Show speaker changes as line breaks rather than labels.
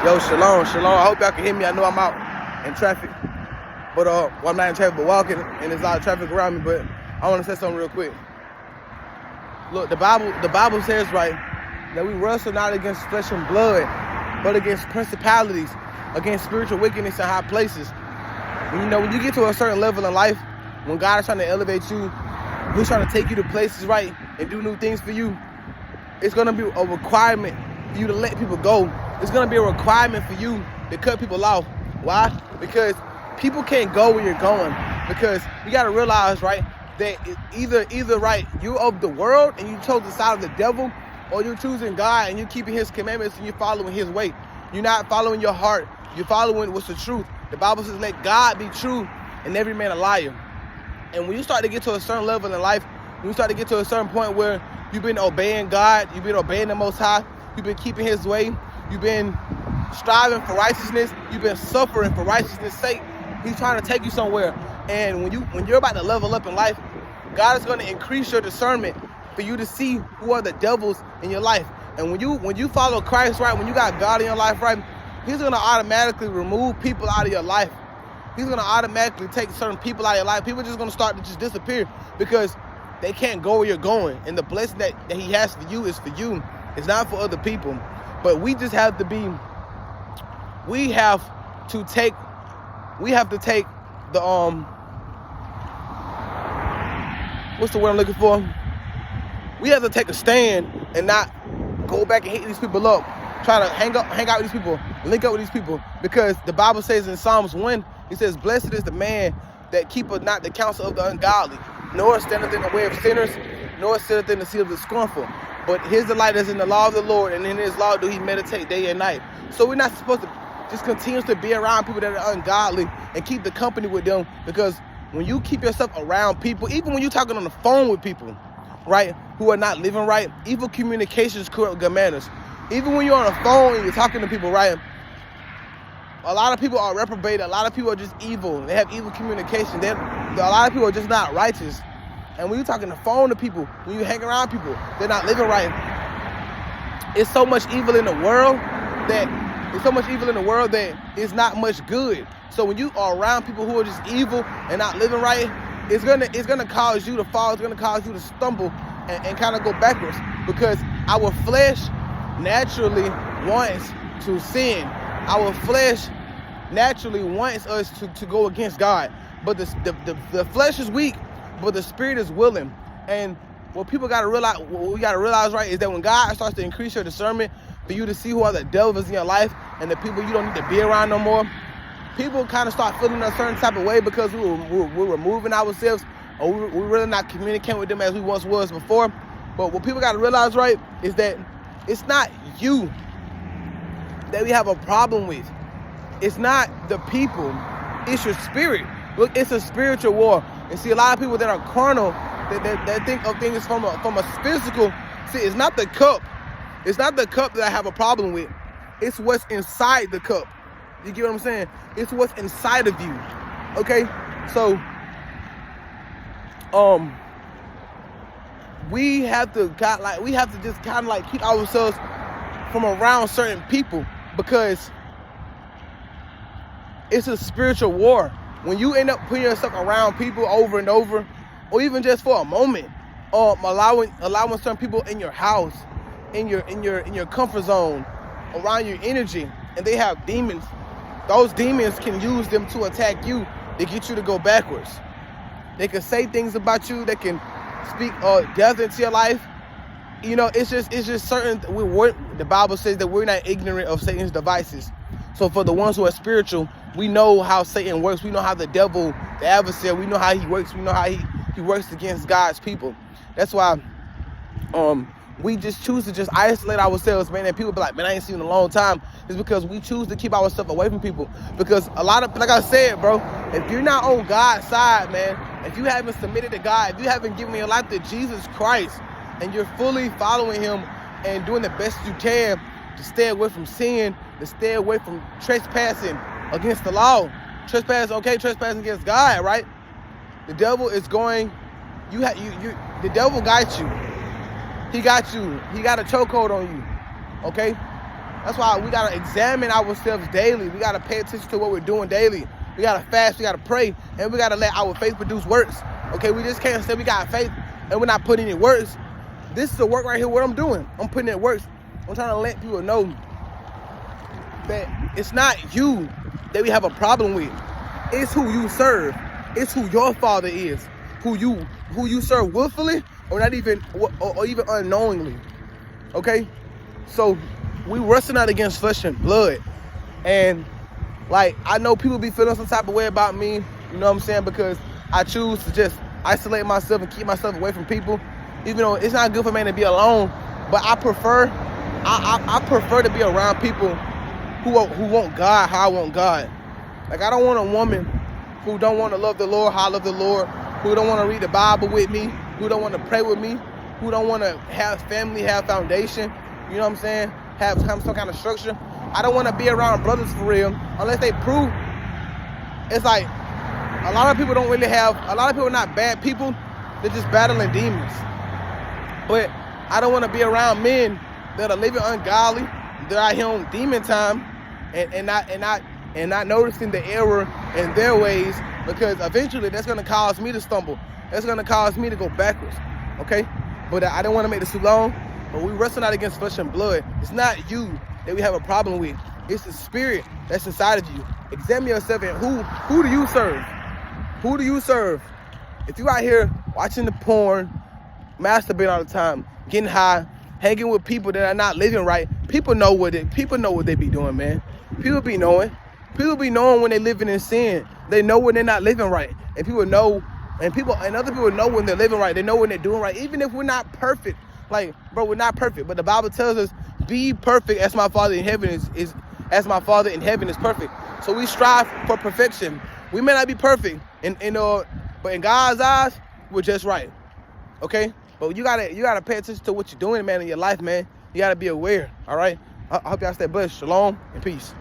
Yo, shalom, shalom. I hope y'all can hear me. I know I'm out in traffic, but well, I'm not in traffic, but walking, and there's a lot of traffic around me. But I want to say something real quick. Look, the Bible says, right, that we wrestle not against flesh and blood, but against principalities, against spiritual wickedness in high places. And, when you get to a certain level in life, when God is trying to elevate you, He's trying to take you to places, right, and do new things for you, it's gonna be a requirement for you to let people go. It's going to be a requirement for you to cut people off. Why? Because people can't go where you're going. Because you got to realize, right, that either right, you of the world and you chose the side of the devil, or you're choosing God and you're keeping his commandments and you're following his way. You're not following your heart. You're following what's the truth. The Bible says, let God be true and every man a liar. And when you start to get to a certain level in life, when you start to get to a certain point where you've been obeying God, you've been obeying the Most High, you've been keeping his way, you've been striving for righteousness, you've been suffering for righteousness' sake, he's trying to take you somewhere. And when you're about to level up in life, God is going to increase your discernment for you to see who are the devils in your life. And when you follow Christ, right, when you got God in your life, right, he's going to automatically remove people out of your life. He's going to automatically take certain people out of your life. People are just going to start to just disappear because they can't go where you're going. And the blessing that he has for you is for you. It's not for other people. But we just have to take the what's the word I'm looking for? We have to take a stand and not go back and hit these people up, try to hang out with these people, link up with these people, because the Bible says in Psalms 1, he says, blessed is the man that keepeth not the counsel of the ungodly, nor standeth in the way of sinners, nor sitteth in the seat of the scornful. But his delight is in the law of the Lord, and in his law do he meditate day and night. So we're not supposed to just continue to be around people that are ungodly and keep the company with them, because when you keep yourself around people, even when you're talking on the phone with people, right, who are not living right, evil communications corrupt good manners. Even when you're on the phone and you're talking to people, right, a lot of people are reprobated. A lot of people are just evil. They have evil communication. A lot of people are just not righteous. And when you're talking on the phone to people, when you hang around people, they're not living right. It's so much evil in the world that it's not much good. So when you are around people who are just evil and not living right, it's gonna cause you to fall. It's gonna cause you to stumble and kind of go backwards, because our flesh naturally wants to sin. Our flesh naturally wants us to go against God. But the flesh is weak, but the spirit is willing. And what we gotta realize, right, is that when God starts to increase your discernment for you to see who are the devils in your life and the people you don't need to be around no more, people kind of start feeling a certain type of way because we're removing ourselves, or we're really not communicating with them as we once was before. But what people got to realize, right, is that it's not you that we have a problem with. It's not the people. It's your spirit. Look, it's a spiritual war. And see, a lot of people that are carnal, that think of things from a physical. See, it's not the cup. It's not the cup that I have a problem with. It's what's inside the cup. You get what I'm saying? It's what's inside of you. Okay? So, we have to just kind of like keep ourselves from around certain people, because it's a spiritual war. When you end up putting yourself around people over and over, or even just for a moment, allowing certain people in your house, in your comfort zone, around your energy, and they have demons. Those demons can use them to attack you, to get you to go backwards. They can say things about you that can speak death into your life. It's just certain. The Bible says that we're not ignorant of Satan's devices. So for the ones who are spiritual, we know how Satan works. We know how the devil, the adversary, we know how he works. We know how he works against God's people. That's why we just choose to just isolate ourselves, man. And people be like, man, I ain't seen you in a long time. It's because we choose to keep ourselves away from people. Because a lot of, like I said, bro, if you're not on God's side, man, if you haven't submitted to God, if you haven't given your life to Jesus Christ, and you're fully following him and doing the best you can to stay away from sin, to stay away from trespassing against the law. Trespassing against God, right? The devil is going, the devil got you. He got you. He got a chokehold on you, okay? That's why we gotta examine ourselves daily. We gotta pay attention to what we're doing daily. We gotta fast, we gotta pray, and we gotta let our faith produce works. Okay, we just can't say we got faith and we're not putting in works. This is the work right here, what I'm doing. I'm putting in works. I'm trying to let people know that it's not you that we have a problem with. It's who you serve. It's who your Father is. Who you serve willfully or not even or even unknowingly. Okay? So we wrestle not against flesh and blood. And like, I know people be feeling some type of way about me, you know what I'm saying, because I choose to just isolate myself and keep myself away from people, even though it's not good for man to be alone. But I prefer to be around people who want God how I want God. Like, I don't want a woman who don't want to love the Lord how I love the Lord, who don't want to read the Bible with me, who don't want to pray with me, who don't want to have family, have foundation, you know what I'm saying, have some kind of structure. I don't want to be around brothers for real unless they prove. It's like a lot of people are not bad people, they're just battling demons. But I don't want to be around men that are living ungodly, they're out here on demon time and not noticing the error in their ways, because eventually that's going to cause me to stumble. That's going to cause me to go backwards, okay? But I don't want to make this too long, but we wrestle not against flesh and blood. It's not you that we have a problem with. It's the spirit that's inside of you. Examine yourself and who do you serve? Who do you serve? If you out here watching the porn, masturbate all the time, getting high, hanging with people that are not living right, people know what they be doing, man. People be knowing. People be knowing when they living in sin. They know when they're not living right. And people know, and other people know when they're living right. They know when they're doing right. Even if we're not perfect. Like, bro, we're not perfect. But the Bible tells us, be perfect as my Father in heaven is perfect. So we strive for perfection. We may not be perfect, but in God's eyes, we're just right. Okay? But you gotta pay attention to what you're doing, man, in your life, man. You gotta be aware. All right? I hope y'all stay blessed. Shalom and peace.